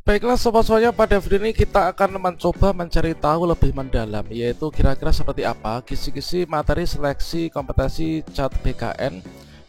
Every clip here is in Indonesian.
Baiklah sobat semuanya, pada video ini kita akan mencoba mencari tahu lebih mendalam, yaitu kira-kira seperti apa kisi-kisi materi seleksi kompetensi CAT BKN.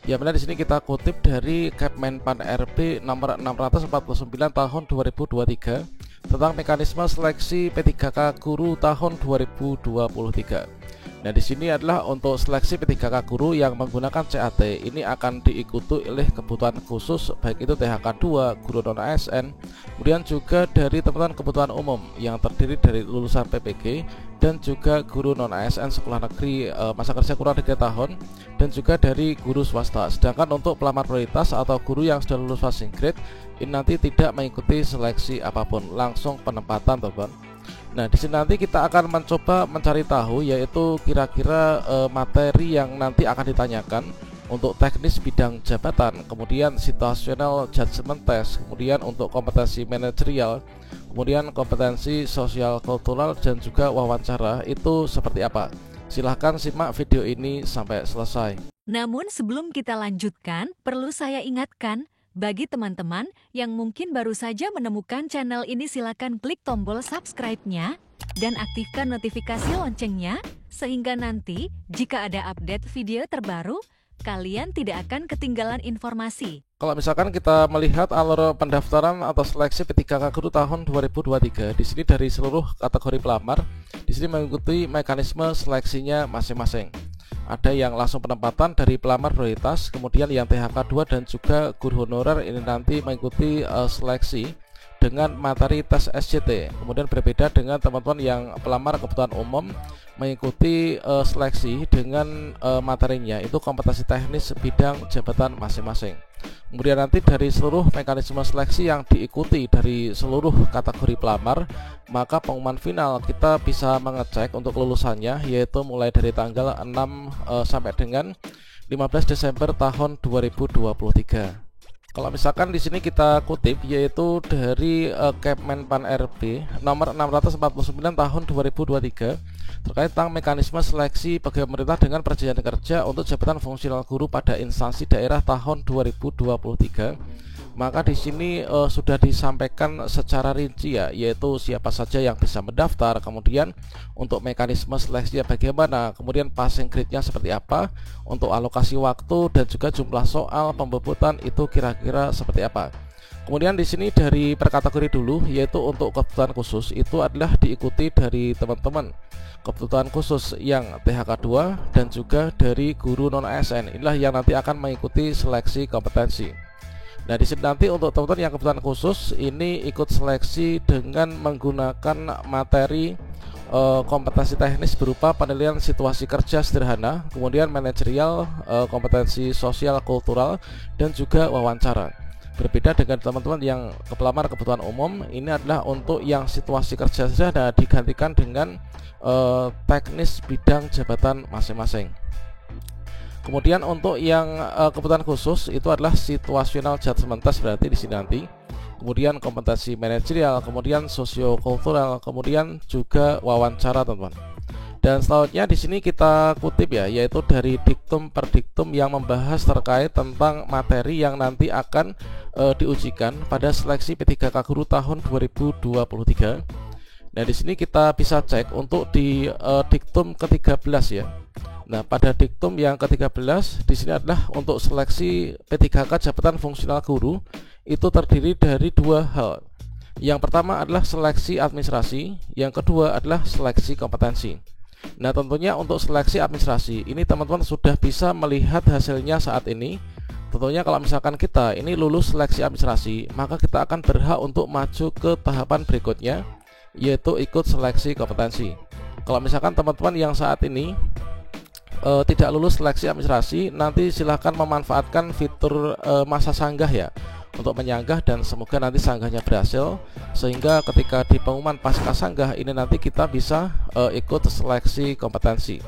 Ya benar, di sini kita kutip dari Kepmenpan RB nomor 649 tahun 2023 tentang mekanisme seleksi P3K guru tahun 2023. Nah, di sini adalah untuk seleksi P3K guru yang menggunakan CAT ini akan diikuti oleh kebutuhan khusus, baik itu THK 2, guru non ASN, kemudian juga dari teman-teman kebutuhan umum yang terdiri dari lulusan PPG dan juga guru non ASN sekolah negeri masa kerja kurang 3 tahun, dan juga dari guru swasta. Sedangkan untuk pelamar prioritas atau guru yang sudah lulus passing grade ini nanti tidak mengikuti seleksi apapun, langsung penempatan, teman-teman. Nah, di sini nanti kita akan mencoba mencari tahu, yaitu kira-kira materi yang nanti akan ditanyakan untuk teknis bidang jabatan, kemudian situational judgment test, kemudian untuk kompetensi manajerial, kemudian kompetensi sosial kultural, dan juga wawancara itu seperti apa. Silahkan simak video ini sampai selesai. Namun sebelum kita lanjutkan, perlu saya ingatkan, bagi teman-teman yang mungkin baru saja menemukan channel ini, silakan klik tombol subscribe-nya dan aktifkan notifikasi loncengnya, sehingga nanti jika ada update video terbaru, kalian tidak akan ketinggalan informasi. Kalau misalkan kita melihat alur pendaftaran atau seleksi P3K guru tahun 2023, di sini dari seluruh kategori pelamar, di sini mengikuti mekanisme seleksinya masing-masing. Ada yang langsung penempatan dari pelamar prioritas, kemudian yang THK 2 dan juga guru honorer ini nanti mengikuti seleksi dengan materi tes SCT. Kemudian berbeda dengan teman-teman yang pelamar kebutuhan umum mengikuti seleksi dengan materinya itu kompetensi teknis bidang jabatan masing-masing. Kemudian nanti dari seluruh mekanisme seleksi yang diikuti dari seluruh kategori pelamar, maka pengumuman final kita bisa mengecek untuk lulusannya, yaitu mulai dari tanggal 6 sampai dengan 15 Desember tahun 2023. Kalau misalkan di sini kita kutip, yaitu dari Kepmenpan RB nomor 649 tahun 2023 terkait tentang mekanisme seleksi pegawai pemerintah dengan perjanjian kerja untuk jabatan fungsional guru pada instansi daerah tahun 2023. Maka di sini sudah disampaikan secara rinci ya, yaitu siapa saja yang bisa mendaftar, kemudian untuk mekanisme seleksinya bagaimana, kemudian passing grade-nya seperti apa, untuk alokasi waktu dan juga jumlah soal pembobotan itu kira-kira seperti apa. Kemudian di sini dari per kategori dulu, yaitu untuk kebutuhan khusus itu adalah diikuti dari teman-teman kebutuhan khusus yang THK 2 dan juga dari guru non ASN. Inilah yang nanti akan mengikuti seleksi kompetensi. Nah, di sini nanti untuk teman-teman yang kebutuhan khusus ini ikut seleksi dengan menggunakan materi kompetensi teknis berupa penilaian situasi kerja sederhana, kemudian manajerial, kompetensi sosial kultural, dan juga wawancara. Berbeda dengan teman-teman yang pelamar kebutuhan umum, ini adalah untuk yang situasi kerja sederhana digantikan dengan teknis bidang jabatan masing-masing. Kemudian untuk yang kebutuhan khusus itu adalah situational judgment test, berarti di sini nanti. Kemudian kompetensi manajerial, kemudian sosiokultural, kemudian juga wawancara, teman-teman. Dan selanjutnya di sini kita kutip ya, yaitu dari diktum per diktum yang membahas terkait tentang materi yang nanti akan diujikan pada seleksi P3K guru tahun 2023. Nah, di sini kita bisa cek untuk di diktum ke-13 ya. Nah, pada diktum yang ke-13 di sini adalah untuk seleksi P3K jabatan fungsional guru itu terdiri dari dua hal. Yang pertama adalah seleksi administrasi, yang kedua adalah seleksi kompetensi. Nah, tentunya untuk seleksi administrasi ini teman-teman sudah bisa melihat hasilnya saat ini. Tentunya kalau misalkan kita ini lulus seleksi administrasi, maka kita akan berhak untuk maju ke tahapan berikutnya, yaitu ikut seleksi kompetensi. Kalau misalkan teman-teman yang saat ini tidak lulus seleksi administrasi, nanti silahkan memanfaatkan fitur masa sanggah ya untuk menyanggah, dan semoga nanti sanggahnya berhasil sehingga ketika di pengumuman pasca sanggah ini nanti kita bisa ikut seleksi kompetensi.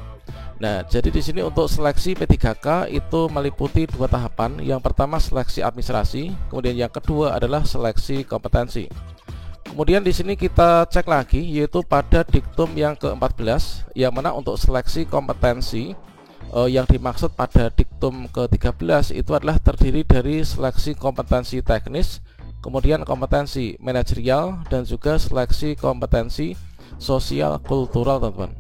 Nah, jadi di sini untuk seleksi P3K itu meliputi dua tahapan. Yang pertama seleksi administrasi, kemudian yang kedua adalah seleksi kompetensi. Kemudian di sini kita cek lagi, yaitu pada diktum yang ke-14 yang mana untuk seleksi kompetensi yang dimaksud pada diktum ke-13 itu adalah terdiri dari seleksi kompetensi teknis kemudian kompetensi manajerial, dan juga seleksi kompetensi sosial kultural, teman-teman.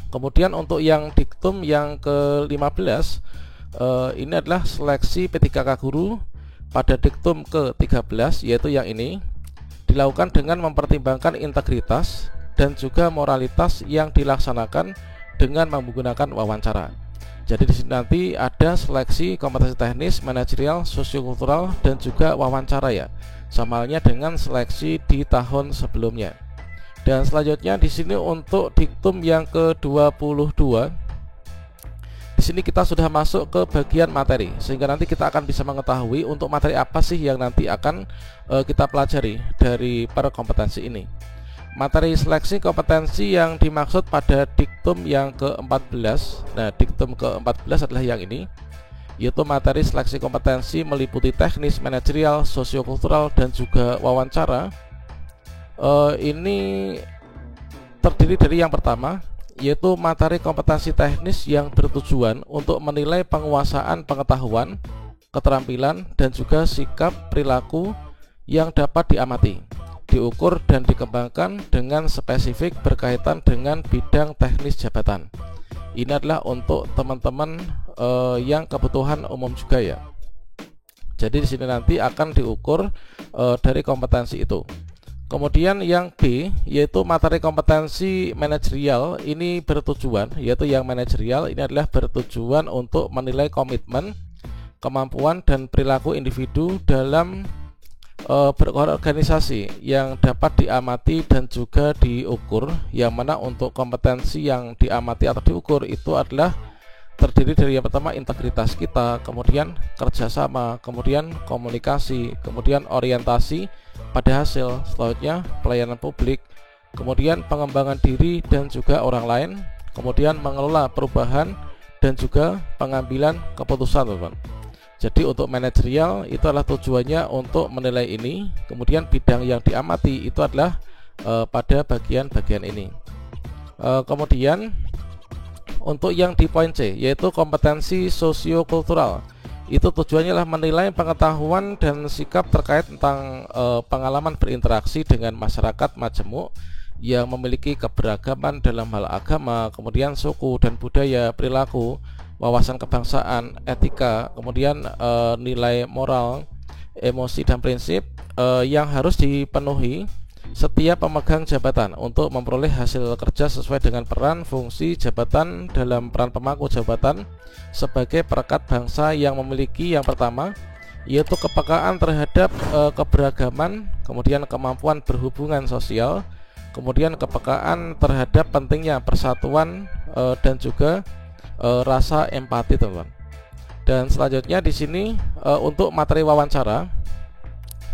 Kemudian untuk yang diktum yang ke-15, ini adalah seleksi P3K guru pada diktum ke-13, yaitu yang ini, dilakukan dengan mempertimbangkan integritas dan juga moralitas yang dilaksanakan dengan menggunakan wawancara. Jadi di sini nanti ada seleksi kompetensi teknis, manajerial, sosiokultural, dan juga wawancara ya. Sama halnya dengan seleksi di tahun sebelumnya. Dan selanjutnya di sini untuk diktum yang ke-22, di sini kita sudah masuk ke bagian materi, sehingga nanti kita akan bisa mengetahui untuk materi apa sih yang nanti akan kita pelajari dari per kompetensi ini. Materi seleksi kompetensi yang dimaksud pada diktum yang ke-14, nah diktum ke-14 adalah yang ini, yaitu materi seleksi kompetensi meliputi teknis, manajerial, sosiokultural, dan juga wawancara. Ini terdiri dari yang pertama, yaitu materi kompetensi teknis yang bertujuan untuk menilai penguasaan pengetahuan, keterampilan, dan juga sikap perilaku yang dapat diamati, diukur, dan dikembangkan dengan spesifik berkaitan dengan bidang teknis jabatan. Ini adalah untuk teman-teman yang kebutuhan umum juga ya. Jadi di sini nanti akan diukur dari kompetensi itu. Kemudian yang B, yaitu materi kompetensi manajerial, ini bertujuan, yaitu yang manajerial ini adalah bertujuan untuk menilai komitmen, kemampuan, dan perilaku individu dalam berorganisasi yang dapat diamati dan juga diukur, yang mana untuk kompetensi yang diamati atau diukur itu adalah terdiri dari yang pertama integritas kita, kemudian kerjasama, kemudian komunikasi, kemudian orientasi pada hasil, selanjutnya pelayanan publik, kemudian pengembangan diri dan juga orang lain, kemudian mengelola perubahan, dan juga pengambilan keputusan, teman-teman. Jadi untuk manajerial itu adalah tujuannya untuk menilai ini, kemudian bidang yang diamati itu adalah pada bagian-bagian ini. Kemudian untuk yang di poin C, yaitu kompetensi sosiokultural, itu tujuannya adalah menilai pengetahuan dan sikap terkait tentang pengalaman berinteraksi dengan masyarakat majemuk yang memiliki keberagaman dalam hal agama, kemudian suku dan budaya, perilaku, wawasan kebangsaan, etika, kemudian nilai moral, emosi, dan prinsip yang harus dipenuhi setiap pemegang jabatan untuk memperoleh hasil kerja sesuai dengan peran fungsi jabatan dalam peran pemangku jabatan sebagai perekat bangsa yang memiliki yang pertama, yaitu kepekaan terhadap keberagaman, kemudian kemampuan berhubungan sosial, kemudian kepekaan terhadap pentingnya persatuan dan juga rasa empati, teman-teman. Dan selanjutnya di sini untuk materi wawancara.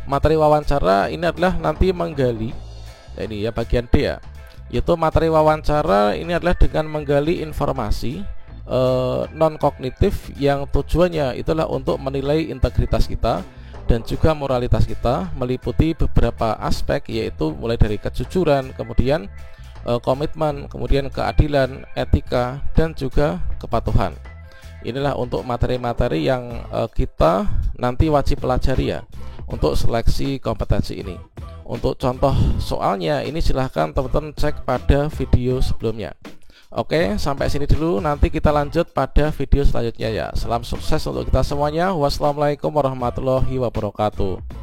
Materi wawancara ini adalah nanti menggali, ini ya bagian D ya, yaitu materi wawancara ini adalah dengan menggali informasi non kognitif yang tujuannya itulah untuk menilai integritas kita dan juga moralitas kita, meliputi beberapa aspek, yaitu mulai dari kejujuran, kemudian komitmen, kemudian keadilan, etika, dan juga kepatuhan. Inilah untuk materi-materi yang kita nanti wajib pelajari ya untuk seleksi kompetensi ini. Untuk contoh soalnya ini silahkan teman-teman cek pada video sebelumnya. Oke, sampai sini dulu, nanti kita lanjut pada video selanjutnya ya. Salam sukses untuk kita semuanya. Wassalamualaikum warahmatullahi wabarakatuh.